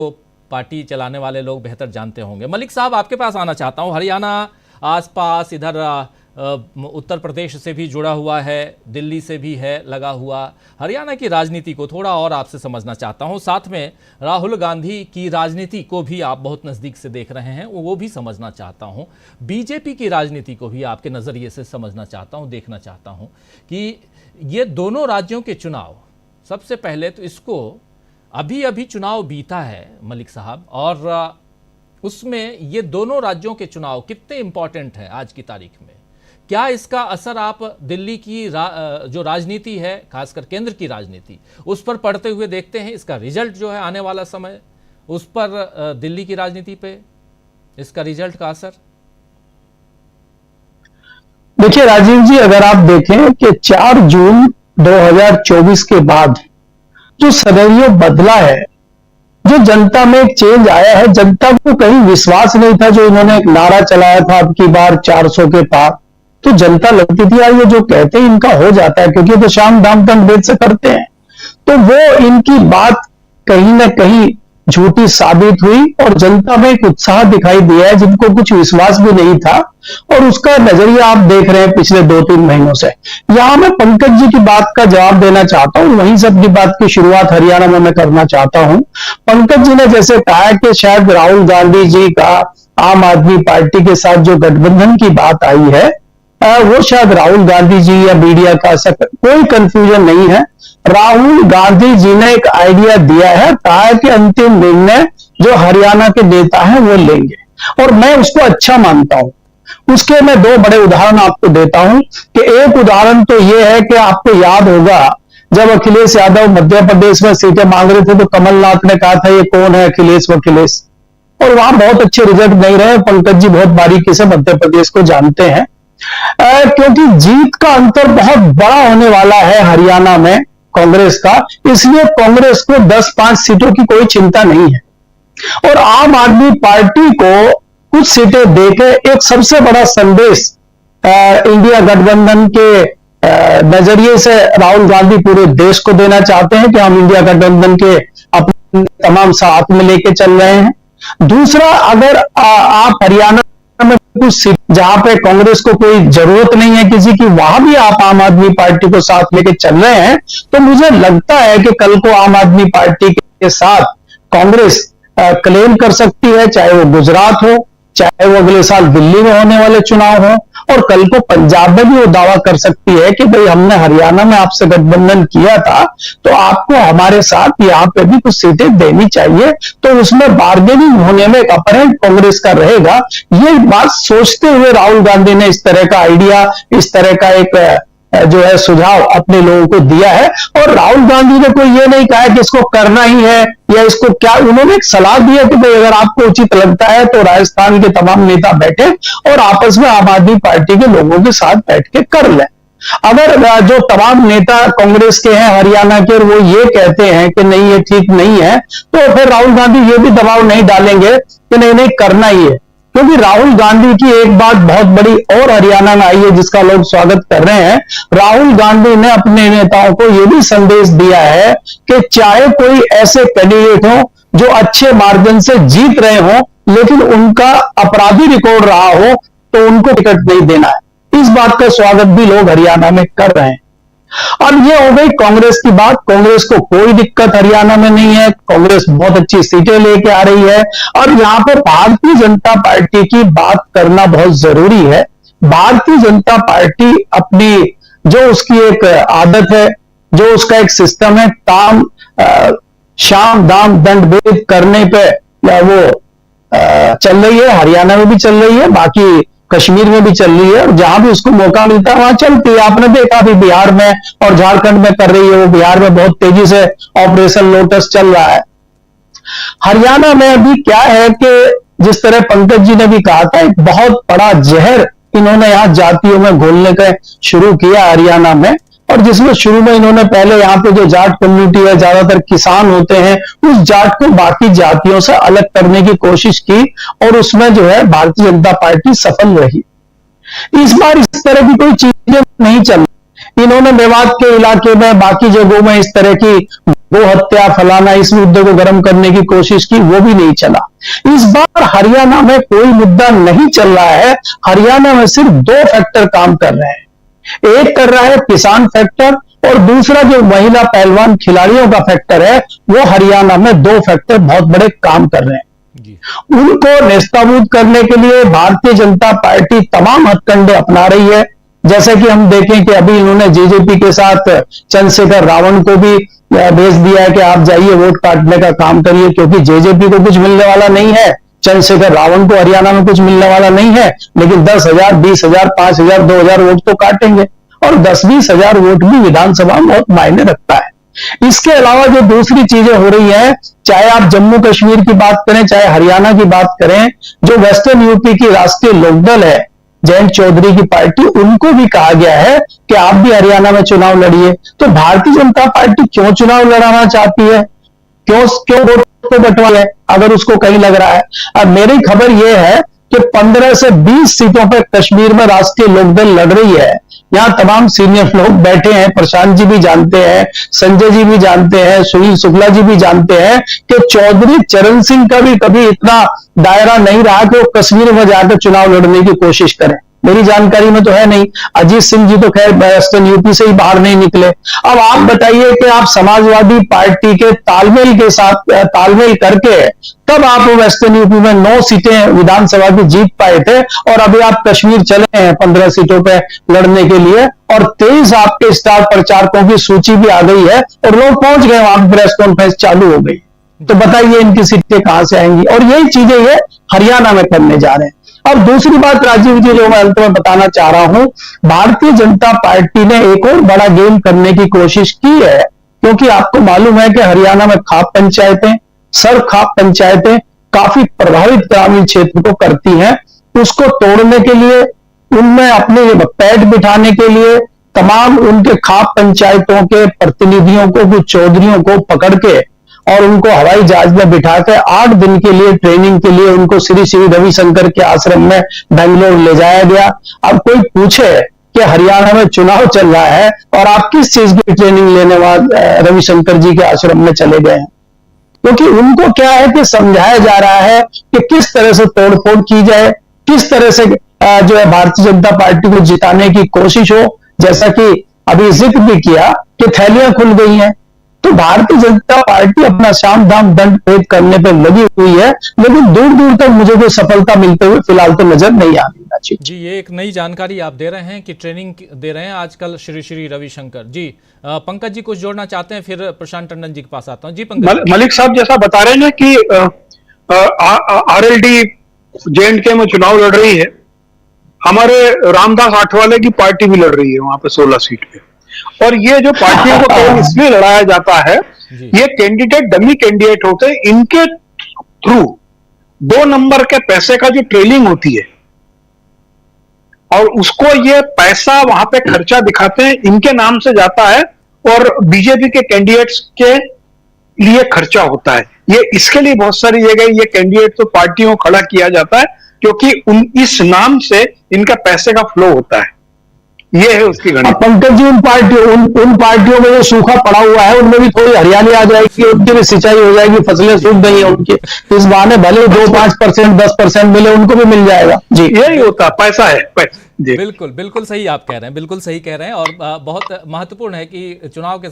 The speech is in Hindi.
को पार्टी चलाने वाले लोग बेहतर जानते होंगे। मलिक साहब, आपके पास आना चाहता हूं। हरियाणा आसपास, इधर उत्तर प्रदेश से भी जुड़ा हुआ है, दिल्ली से भी है लगा हुआ। हरियाणा की राजनीति को थोड़ा और आपसे समझना चाहता हूं, साथ में राहुल गांधी की राजनीति को भी आप बहुत नज़दीक से देख रहे हैं, वो भी समझना चाहता हूं। बीजेपी की राजनीति को भी आपके नज़रिए से समझना चाहता हूं, देखना चाहता हूं कि ये दोनों राज्यों के चुनाव, सबसे पहले तो इसको अभी अभी चुनाव बीता है मलिक साहब, और उसमें ये दोनों राज्यों के चुनाव कितने इंपॉर्टेंट हैं आज की तारीख में? क्या इसका असर आप दिल्ली की जो राजनीति है, खासकर केंद्र की राजनीति, उस पर पड़ते हुए देखते हैं? इसका रिजल्ट जो है आने वाला समय, उस पर दिल्ली की राजनीति पे इसका रिजल्ट का असर? देखिए राजीव जी, अगर आप देखें कि 4 जून 2024 के बाद जो सिनेरियो बदला है, जो जनता में एक चेंज आया है, जनता को कहीं विश्वास नहीं था। जो इन्होंने एक नारा चलाया था अब की बार 400 के पार, तो जनता लगती थी यार ये जो कहते हैं इनका हो जाता है, क्योंकि तो शाम दाम दंड भेद से करते हैं। तो वो इनकी बात कहीं ना कहीं झूठी साबित हुई और जनता में एक उत्साह दिखाई दिया है जिनको कुछ विश्वास भी नहीं था, और उसका नजरिया आप देख रहे हैं पिछले 2-3 महीनों से। यहां मैं पंकज जी की बात का जवाब देना चाहता हूं, वहीं से अपनी बात की शुरुआत हरियाणा में मैं करना चाहता हूं। पंकज जी ने जैसे कहा कि शायद राहुल गांधी जी का आम आदमी पार्टी के साथ जो गठबंधन की बात आई है, वो शायद राहुल गांधी जी या मीडिया का ऐसा कोई कंफ्यूजन नहीं है। राहुल गांधी जी ने एक आइडिया दिया है, कहा है कि अंतिम निर्णय जो हरियाणा के नेता हैं वो लेंगे, और मैं उसको अच्छा मानता हूं। उसके मैं 2 बड़े उदाहरण आपको देता हूं कि एक उदाहरण तो यह है कि आपको याद होगा जब अखिलेश यादव मध्य प्रदेश में सीटें मांग रहे थे तो कमलनाथ ने कहा था ये कौन है अखिलेश वखिलेश, और वहां बहुत अच्छे रिजल्ट नहीं रहे। पंकज जी बहुत बारीकी से मध्य प्रदेश को जानते हैं, क्योंकि जीत का अंतर बहुत बड़ा होने वाला है हरियाणा में कांग्रेस का, इसलिए कांग्रेस को 10-5 सीटों की कोई चिंता नहीं है। और आम आदमी पार्टी को कुछ सीटें देकर एक सबसे बड़ा संदेश इंडिया गठबंधन के नजरिए से राहुल गांधी पूरे देश को देना चाहते हैं कि हम इंडिया गठबंधन के अपने तमाम साथ में लेके चल रहे हैं। दूसरा, अगर आप हरियाणा में कुछ सीट जहां पे कांग्रेस को कोई जरूरत नहीं है किसी की, वहां भी आप आम आदमी पार्टी को साथ लेके चल रहे हैं, तो मुझे लगता है कि कल को आम आदमी पार्टी के साथ कांग्रेस क्लेम कर सकती है, चाहे वो गुजरात हो, चाहे वो अगले साल दिल्ली में होने वाले चुनाव हो, और कल को पंजाब में भी वो दावा कर सकती है कि भाई हमने हरियाणा में आपसे गठबंधन किया था तो आपको हमारे साथ यहाँ पे भी कुछ सीटें देनी चाहिए। तो उसमें बार्गेनिंग होने में एक अपर हैंड कांग्रेस का रहेगा। ये बात सोचते हुए राहुल गांधी ने इस तरह का आइडिया, इस तरह का एक जो है सुझाव अपने लोगों को दिया है। और राहुल गांधी ने कोई ये नहीं कहा कि इसको करना ही है या इसको क्या, उन्होंने एक सलाह दिया कि भाई अगर आपको उचित लगता है तो राजस्थान के तमाम नेता बैठे और आपस में आम आदमी पार्टी के लोगों के साथ बैठ के कर लें। अगर जो तमाम नेता कांग्रेस के हैं हरियाणा के, और वो ये कहते हैं कि नहीं ये ठीक नहीं है, तो फिर राहुल गांधी ये भी दबाव नहीं डालेंगे कि नहीं नहीं करना ही है। क्योंकि राहुल गांधी की एक बात बहुत बड़ी और हरियाणा में आई है जिसका लोग स्वागत कर रहे हैं। राहुल गांधी ने अपने नेताओं को यह भी संदेश दिया है कि चाहे कोई ऐसे कैंडिडेट हो जो अच्छे मार्जिन से जीत रहे हो लेकिन उनका अपराधी रिकॉर्ड रहा हो, तो उनको टिकट नहीं देना है। इस बात का स्वागत भी लोग हरियाणा में कर रहे हैं। अब ये हो गई कांग्रेस की बात। कांग्रेस को कोई दिक्कत हरियाणा में नहीं है, कांग्रेस बहुत अच्छी सीटें लेके आ रही है। और यहां पर भारतीय जनता पार्टी की बात करना बहुत जरूरी है। भारतीय जनता पार्टी अपनी जो उसकी एक आदत है, जो उसका एक सिस्टम है, शाम दाम दंड भेद करने पे वो चल रही है। हरियाणा में भी चल रही है, बाकी कश्मीर में भी चल रही है, और जहां भी उसको मौका मिलता है वहां चलती है। आपने देखा अभी बिहार में और झारखंड में कर रही है, वो बिहार में बहुत तेजी से ऑपरेशन लोटस चल रहा है। हरियाणा में अभी क्या है कि जिस तरह पंकज जी ने भी कहा था, एक बहुत बड़ा जहर इन्होंने यहां जातियों में घोलने का शुरू किया हरियाणा में, और जिसमें शुरू में इन्होंने पहले यहां पे जो जाट कम्युनिटी है, ज्यादातर किसान होते हैं, उस जाट को बाकी जातियों से अलग करने की कोशिश की, और उसमें जो है भारतीय जनता पार्टी सफल रही। इस बार इस तरह की कोई चीजें नहीं चल, इन्होंने मेवात के इलाके में, बाकी जगहों में इस तरह की गो हत्या फलाना, इस मुद्दे को गर्म करने की कोशिश की, वो भी नहीं चला। इस बार हरियाणा में कोई मुद्दा नहीं चल रहा है। हरियाणा में सिर्फ दो फैक्टर काम कर रहे हैं। एक कर रहा है किसान फैक्टर, और दूसरा जो महिला पहलवान खिलाड़ियों का फैक्टर है, वो हरियाणा में दो फैक्टर बहुत बड़े काम कर रहे हैं। उनको नेस्तनाबूद करने के लिए भारतीय जनता पार्टी तमाम हथकंडे अपना रही है। जैसे कि हम देखें कि अभी इन्होंने जेजेपी के साथ चंद्रशेखर रावण को भी भेज दिया है कि आप जाइए वोट काटने का काम करिए, क्योंकि जेजेपी को कुछ मिलने वाला नहीं है, चंद्रशेखर रावण को हरियाणा में कुछ मिलने वाला नहीं है, लेकिन 10,000, 20,000, 5,000, 2,000 वोट तो काटेंगे, और 10-20 हजार वोट भी विधानसभा में बहुत मायने रखता है। इसके अलावा जो दूसरी चीजें हो रही है, चाहे आप जम्मू कश्मीर की बात करें, चाहे हरियाणा की बात करें, जो वेस्टर्न यूपी की राष्ट्रीय लोकदल है, जयंत चौधरी की पार्टी, उनको भी कहा गया है कि आप भी हरियाणा में चुनाव लड़िए। तो भारतीय जनता पार्टी क्यों चुनाव लड़ाना चाहती है, क्यों वोट को बंटवाना है, अगर उसको कहीं लग रहा है। अब मेरी खबर यह है कि 15 से 20 सीटों पर कश्मीर में राष्ट्रीय लोकदल लड़ रही है। यहां तमाम सीनियर लोग बैठे हैं, प्रशांत जी भी जानते हैं, संजय जी भी जानते हैं, सुनील शुक्ला जी भी जानते हैं कि चौधरी चरण सिंह का भी कभी इतना दायरा नहीं रहा कि वो कश्मीर में जाकर चुनाव लड़ने की कोशिश करें। मेरी जानकारी में तो है नहीं। अजीत सिंह जी तो खैर वेस्टर्न यूपी से ही बाहर नहीं निकले। अब आप बताइए कि आप समाजवादी पार्टी के तालमेल के साथ तालमेल करके तब आप वेस्टर्न यूपी में 9 सीटें विधानसभा की जीत पाए थे, और अभी आप कश्मीर चले हैं 15 सीटों पे लड़ने के लिए, और 23 आपके स्टार प्रचारकों की सूची भी आ गई है, और लोग पहुंच गए, वहां प्रेस कॉन्फ्रेंस चालू हो गई। तो बताइए इनकी सीटें कहां से आएंगी, और यही चीजें ये हरियाणा में करने जा रहे हैं। और दूसरी बात राजीव जी जो मैं अंत में बताना चाह रहा हूं, भारतीय जनता पार्टी ने एक और बड़ा गेम करने की कोशिश की है, क्योंकि आपको मालूम है कि हरियाणा में खाप पंचायतें, सर्व खाप पंचायतें काफी प्रभावित ग्रामीण क्षेत्र को करती हैं। उसको तोड़ने के लिए, उनमें अपने पैड बिठाने के लिए तमाम उनके खाप पंचायतों के प्रतिनिधियों को, कुछ चौधरियों को पकड़ के और उनको हवाई जहाज में बिठाकर 8 दिन के लिए ट्रेनिंग के लिए उनको श्री श्री रविशंकर के आश्रम में बेंगलोर ले जाया गया। अब कोई पूछे कि हरियाणा में चुनाव चल रहा है और आप किस चीज की ट्रेनिंग लेने बाद रविशंकर जी के आश्रम में चले गए हैं, क्योंकि उनको क्या है कि समझाया जा रहा है कि किस तरह से तोड़फोड़ की जाए, किस तरह से जो है भारतीय जनता पार्टी को जिताने की कोशिश हो। जैसा कि अभी जिक्र भी किया कि थैलियां खुल गई हैं, तो भारतीय जनता पार्टी अपना साम दाम दंड भेद करने पर लगी हुई है, लेकिन दूर दूर तक मुझे कोई सफलता मिलते हुए फिलहाल तो नजर नहीं आ रही। जी, ये एक नई जानकारी आप दे रहे हैं कि ट्रेनिंग दे रहे हैं आजकल श्री श्री रविशंकर जी। पंकज जी कुछ जोड़ना चाहते हैं, फिर प्रशांत टंडन जी के पास आता हूं। जी पंकज। मलिक साहब जैसा बता रहे हैं ना कि आरएलडी जेएंडके में चुनाव लड़ रही है, हमारे रामदास आठवले की पार्टी भी लड़ रही है वहां पे 16 सीट पे। और ये जो पार्टियों को तो इसलिए लड़ाया जाता है, ये कैंडिडेट डमी कैंडिडेट होते हैं, इनके थ्रू 2 नंबर के पैसे का जो ट्रेलिंग होती है और उसको ये पैसा वहां पे खर्चा दिखाते हैं, इनके नाम से जाता है और बीजेपी के कैंडिडेट्स के लिए खर्चा होता है। ये इसके लिए बहुत सारी जगह ये कैंडिडेट तो पार्टियों को खड़ा किया जाता है, क्योंकि इस नाम से इनका पैसे का फ्लो होता है। ये है उसकी गणना। पंकज जी, उन पार्टियों में जो सूखा पड़ा हुआ है उनमें भी थोड़ी हरियाली आ जाएगी, उनकी भी सिंचाई हो जाएगी, फसलें सूख गई है उनकी, इस बहाने भले 2-5%, 10% मिले, उनको भी मिल जाएगा। जी, यही होता, पैसा है पैसा। बिल्कुल बिल्कुल सही आप कह रहे हैं, बिल्कुल सही कह रहे हैं। और बहुत महत्वपूर्ण है कि चुनाव के